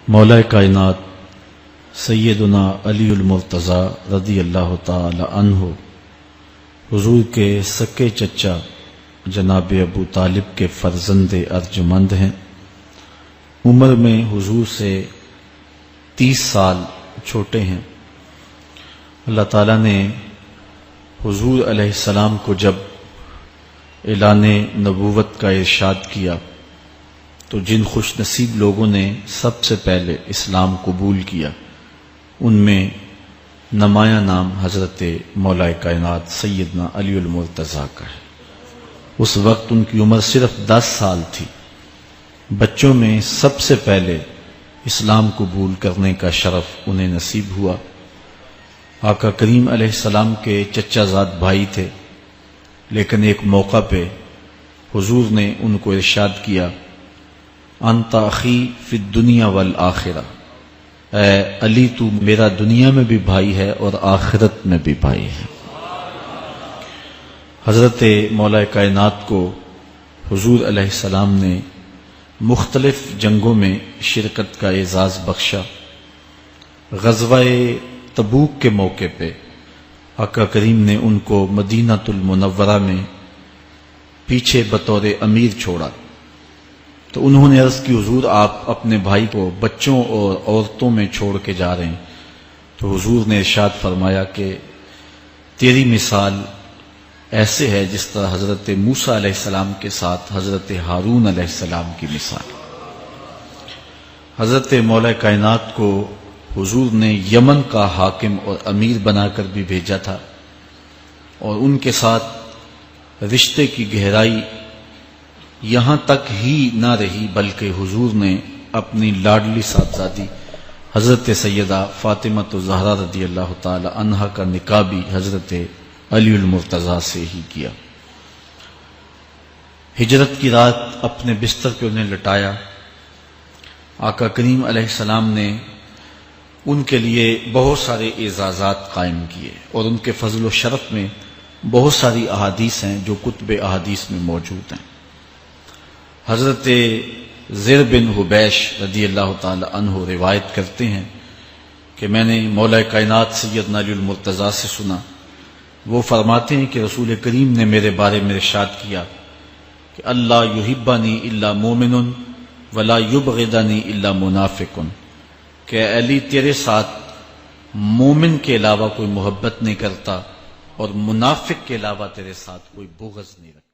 مولا کائنات سیدنا علی المرتضیٰ رضی اللہ تعالی عنہ حضور کے سکے چچا جناب ابو طالب کے فرزند ارجمند ہیں۔ عمر میں حضور سے 30 سال چھوٹے ہیں۔ اللہ تعالیٰ نے حضور علیہ السلام کو جب اعلان نبوت کا ارشاد کیا تو جن خوش نصیب لوگوں نے سب سے پہلے اسلام قبول کیا ان میں نمایاں نام حضرت مولا کائنات سیدنا علی المرتضیٰ کا ہے۔ اس وقت ان کی عمر صرف 10 سال تھی۔ بچوں میں سب سے پہلے اسلام قبول کرنے کا شرف انہیں نصیب ہوا۔ آقا کریم علیہ السلام کے چچا زاد بھائی تھے، لیکن ایک موقع پہ حضور نے ان کو ارشاد کیا، انت اخی فی الدنیا والآخرہ، اے علی تو میرا دنیا میں بھی بھائی ہے اور آخرت میں بھی بھائی ہے۔ حضرت مولا کائنات کو حضور علیہ السلام نے مختلف جنگوں میں شرکت کا اعزاز بخشا۔ غزوہ تبوک کے موقع پہ آقا کریم نے ان کو مدینہ المنورہ میں پیچھے بطور امیر چھوڑا تو انہوں نے عرض کی، حضور آپ اپنے بھائی کو بچوں اور عورتوں میں چھوڑ کے جا رہے ہیں۔ تو حضور نے ارشاد فرمایا کہ تیری مثال ایسے ہے جس طرح حضرت موسیٰ علیہ السلام کے ساتھ حضرت ہارون علیہ السلام کی مثال۔ حضرت مولا کائنات کو حضور نے یمن کا حاکم اور امیر بنا کر بھی بھیجا تھا، اور ان کے ساتھ رشتے کی گہرائی یہاں تک ہی نہ رہی بلکہ حضور نے اپنی لاڈلی صاحبزادی حضرت سیدہ فاطمہ الزہرا رضی اللہ تعالی عنہا کا نکاح بھی حضرت علی المرتضیٰ سے ہی کیا۔ ہجرت کی رات اپنے بستر پہ انہیں لٹایا۔ آقا کریم علیہ السلام نے ان کے لیے بہت سارے اعزازات قائم کیے، اور ان کے فضل و شرف میں بہت ساری احادیث ہیں جو کتب احادیث میں موجود ہیں۔ حضرت زر بن حبیش رضی اللہ تعالی عنہ روایت کرتے ہیں کہ میں نے مولا کائنات سیدنا علی المرتضیٰ سے سنا، وہ فرماتے ہیں کہ رسول کریم نے میرے بارے میں ارشاد کیا کہ اللہ یحبنی الا مومن ولا یبغضنی الا منافق، کہ علی تیرے ساتھ مومن کے علاوہ کوئی محبت نہیں کرتا اور منافق کے علاوہ تیرے ساتھ کوئی بغض نہیں رکھتا۔